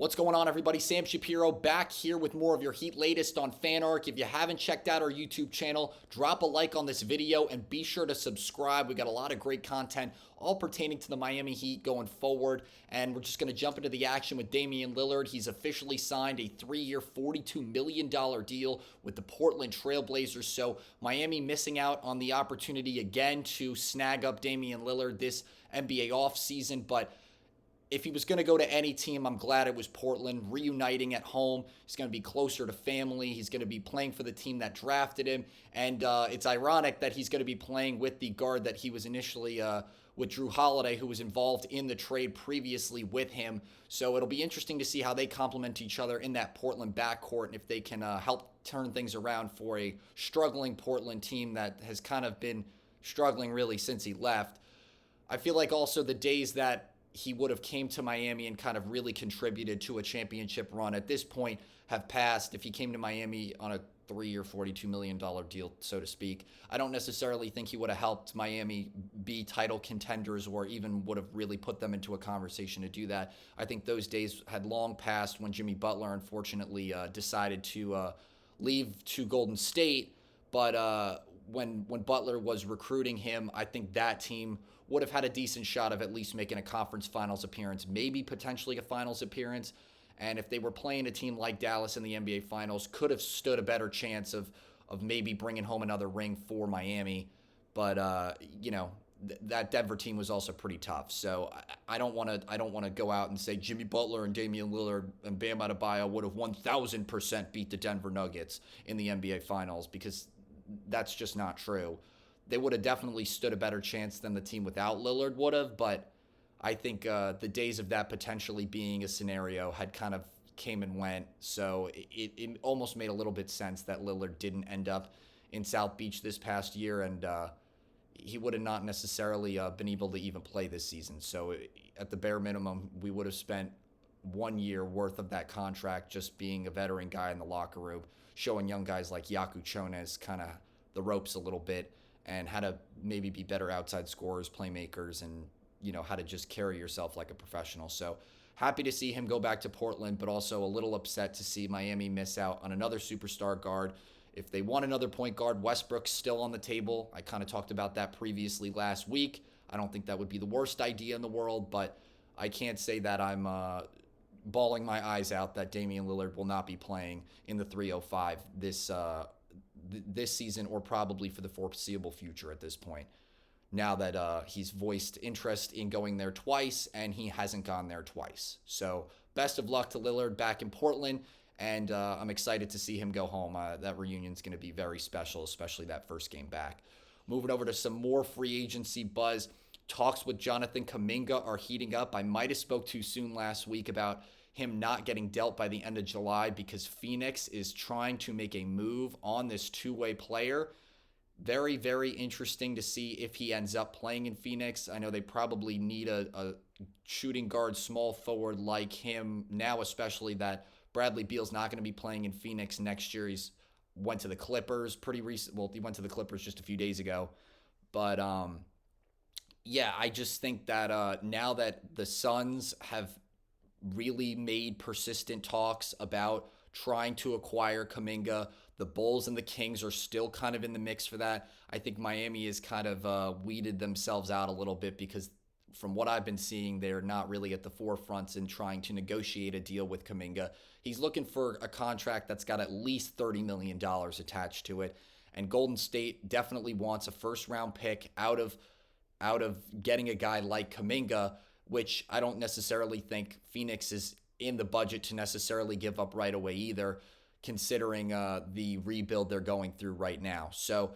What's going on, everybody? Sam Shapiro back here with more of your Heat latest on FanArc. If you haven't checked out our YouTube channel, drop a like on this video and be sure to subscribe. We got a lot of great content all pertaining to the Miami Heat going forward. And we're just going to jump into the action with Damian Lillard. He's officially signed a 3-year, $42 million deal with the Portland Trail Blazers. So Miami missing out on the opportunity again to snag up Damian Lillard this NBA offseason. But if he was going to go to any team, I'm glad it was Portland, reuniting at home. He's going to be closer to family. He's going to be playing for the team that drafted him. And it's ironic that he's going to be playing with the guard that he was initially with Drew Holiday, who was involved in the trade previously with him. So it'll be interesting to see how they complement each other in that Portland backcourt and if they can help turn things around for a struggling Portland team that has kind of been struggling really since he left. I feel like also the days that he would have came to Miami and kind of really contributed to a championship run at this point have passed. If he came to Miami on a 3-year, $42 million deal, so to speak, I don't necessarily think he would have helped Miami be title contenders or even would have really put them into a conversation to do that. I think those days had long passed when Jimmy Butler, unfortunately, decided to leave to Golden State. But when Butler was recruiting him, I think that team would have had a decent shot of at least making a conference finals appearance, maybe potentially a finals appearance. And if they were playing a team like Dallas in the NBA Finals, could have stood a better chance of maybe bringing home another ring for Miami. But that Denver team was also pretty tough. So I don't want to go out and say Jimmy Butler and Damian Lillard and Bam Adebayo would have 1,000% beat the Denver Nuggets in the NBA Finals, because that's just not true. They would have definitely stood a better chance than the team without Lillard would have, but I think the days of that potentially being a scenario had kind of came and went, so it almost made a little bit sense that Lillard didn't end up in South Beach this past year, and he would have not necessarily been able to even play this season. So at the bare minimum, we would have spent 1 year worth of that contract just being a veteran guy in the locker room, showing young guys like Yaku Chones kind of the ropes a little bit, and how to maybe be better outside scorers, playmakers, and how to just carry yourself like a professional. So happy to see him go back to Portland, but also a little upset to see Miami miss out on another superstar guard. If they want another point guard, Westbrook's still on the table. I kind of talked about that previously last week. I don't think that would be the worst idea in the world, but I can't say that I'm bawling my eyes out that Damian Lillard will not be playing in the 305 this season, or probably for the foreseeable future at this point, now that he's voiced interest in going there twice and he hasn't gone there twice. So best of luck to Lillard back in Portland, and I'm excited to see him go home. That reunion's going to be very special, especially that first game back. Moving over to some more free agency buzz. Talks with Jonathan Kaminga are heating up. I might have spoke too soon last week about him not getting dealt by the end of July because Phoenix is trying to make a move on this two-way player. Very, very interesting to see if he ends up playing in Phoenix. I know they probably need a shooting guard, small forward like him now, especially that Bradley Beal's not going to be playing in Phoenix next year. He's went to the Clippers pretty recent. Well, he went to the Clippers just a few days ago. But yeah, I just think that now that the Suns have really made persistent talks about trying to acquire Kaminga, the Bulls and the Kings are still kind of in the mix for that. I think Miami has kind of weeded themselves out a little bit, because from what I've been seeing, they're not really at the forefronts in trying to negotiate a deal with Kaminga. He's looking for a contract that's got at least $30 million attached to it, and Golden State definitely wants a first-round pick out of getting a guy like Kaminga, which I don't necessarily think Phoenix is in the budget to necessarily give up right away either, considering the rebuild they're going through right now. So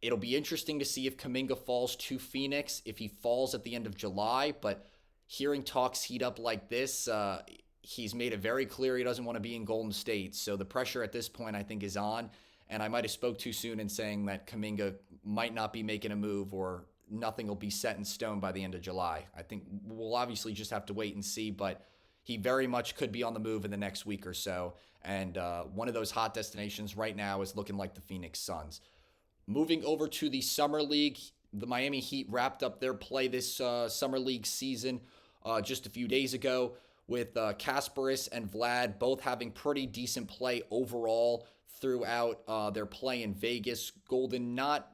it'll be interesting to see if Kaminga falls to Phoenix, if he falls at the end of July. But hearing talks heat up like this, he's made it very clear he doesn't want to be in Golden State. So the pressure at this point, I think, is on. And I might have spoke too soon in saying that Kaminga might not be making a move, or nothing will be set in stone by the end of July. I think we'll obviously just have to wait and see, but he very much could be on the move in the next week or so. And one of those hot destinations right now is looking like the Phoenix Suns. Moving over to the Summer League, the Miami Heat wrapped up their play this Summer League season just a few days ago with Kasparis and Vlad both having pretty decent play overall throughout their play in Vegas. Golden not,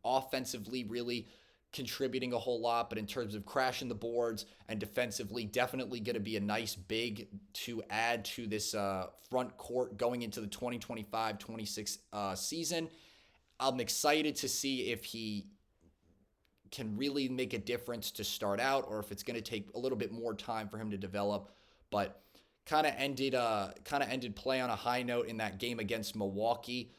offensively really contributing a whole lot, but in terms of crashing the boards and defensively, definitely going to be a nice big to add to this front court going into the 2025-26 season. I'm excited to see if he can really make a difference to start out, or if it's going to take a little bit more time for him to develop. But kind of ended play on a high note in that game against Milwaukee,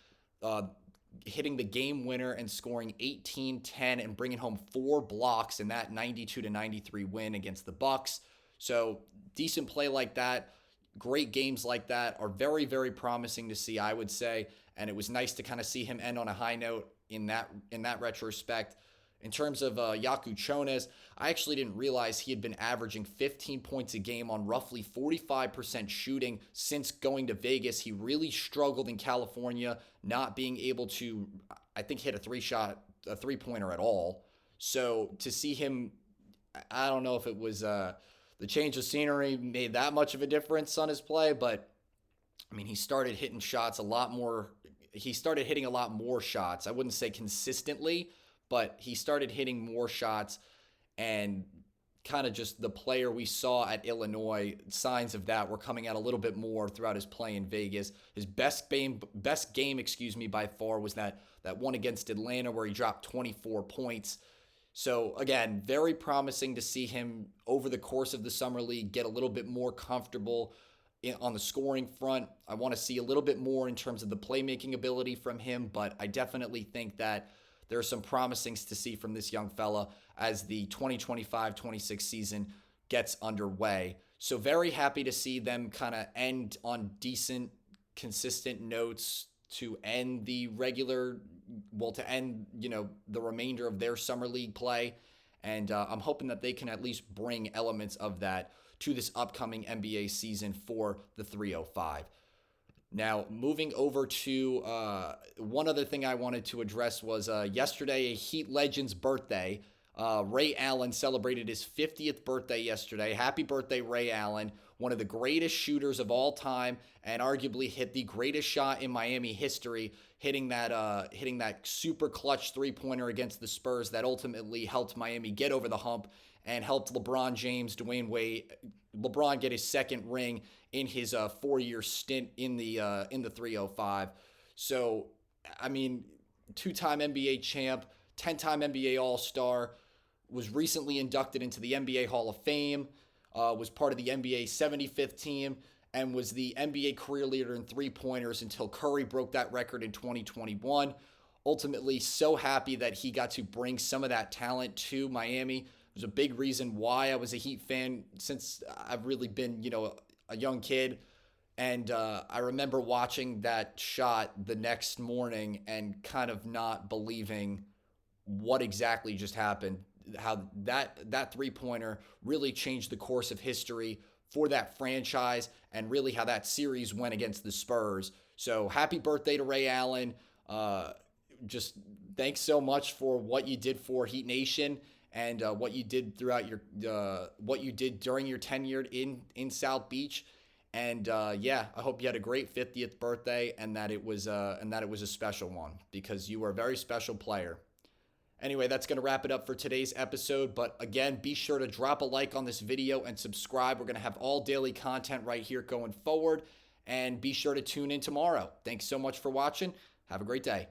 hitting the game winner and scoring 18, 10, and bringing home 4 blocks in that 92-93 win against the Bucks. So decent play like that, great games like that are very, very promising to see, I would say. And it was nice to kind of see him end on a high note in that retrospect. In terms of Yaku Chonas, I actually didn't realize he had been averaging 15 points a game on roughly 45% shooting since going to Vegas. He really struggled in California, not being able to, I think, hit a three-pointer at all. So to see him, I don't know if it was the change of scenery made that much of a difference on his play, but I mean, he started hitting shots a lot more. He started hitting a lot more shots. I wouldn't say consistently, but he started hitting more shots, and kind of just the player we saw at Illinois, signs of that were coming out a little bit more throughout his play in Vegas. His best game, by far was that one against Atlanta where he dropped 24 points. So again, very promising to see him over the course of the Summer League get a little bit more comfortable on the scoring front. I want to see a little bit more in terms of the playmaking ability from him, but I definitely think that there are some promisings to see from this young fella as the 2025-26 season gets underway. So very happy to see them kind of end on decent, consistent notes to end the the remainder of their summer league play. And I'm hoping that they can at least bring elements of that to this upcoming NBA season for the 305. Now, moving over to one other thing I wanted to address was yesterday, a Heat legend's birthday. Ray Allen celebrated his 50th birthday yesterday. Happy birthday, Ray Allen, one of the greatest shooters of all time, and arguably hit the greatest shot in Miami history, hitting that super clutch three-pointer against the Spurs that ultimately helped Miami get over the hump and helped LeBron James, Dwayne Wade, LeBron get his second ring in his 4-year stint in the 305. So, I mean, 2-time NBA champ, 10-time NBA All-Star, was recently inducted into the NBA Hall of Fame, was part of the NBA 75th team, and was the NBA career leader in three-pointers until Curry broke that record in 2021. Ultimately, so happy that he got to bring some of that talent to Miami. It was a big reason why I was a Heat fan since I've really been, a young kid. And I remember watching that shot the next morning and kind of not believing what exactly just happened. How that three-pointer really changed the course of history for that franchise, and really how that series went against the Spurs. So happy birthday to Ray Allen. Just thanks so much for what you did for Heat Nation, and what you did throughout what you did during your tenure in South Beach. And I hope you had a great 50th birthday, and that it was a special one, because you were a very special player. Anyway, that's going to wrap it up for today's episode. But again, be sure to drop a like on this video and subscribe. We're going to have all daily content right here going forward. And be sure to tune in tomorrow. Thanks so much for watching. Have a great day.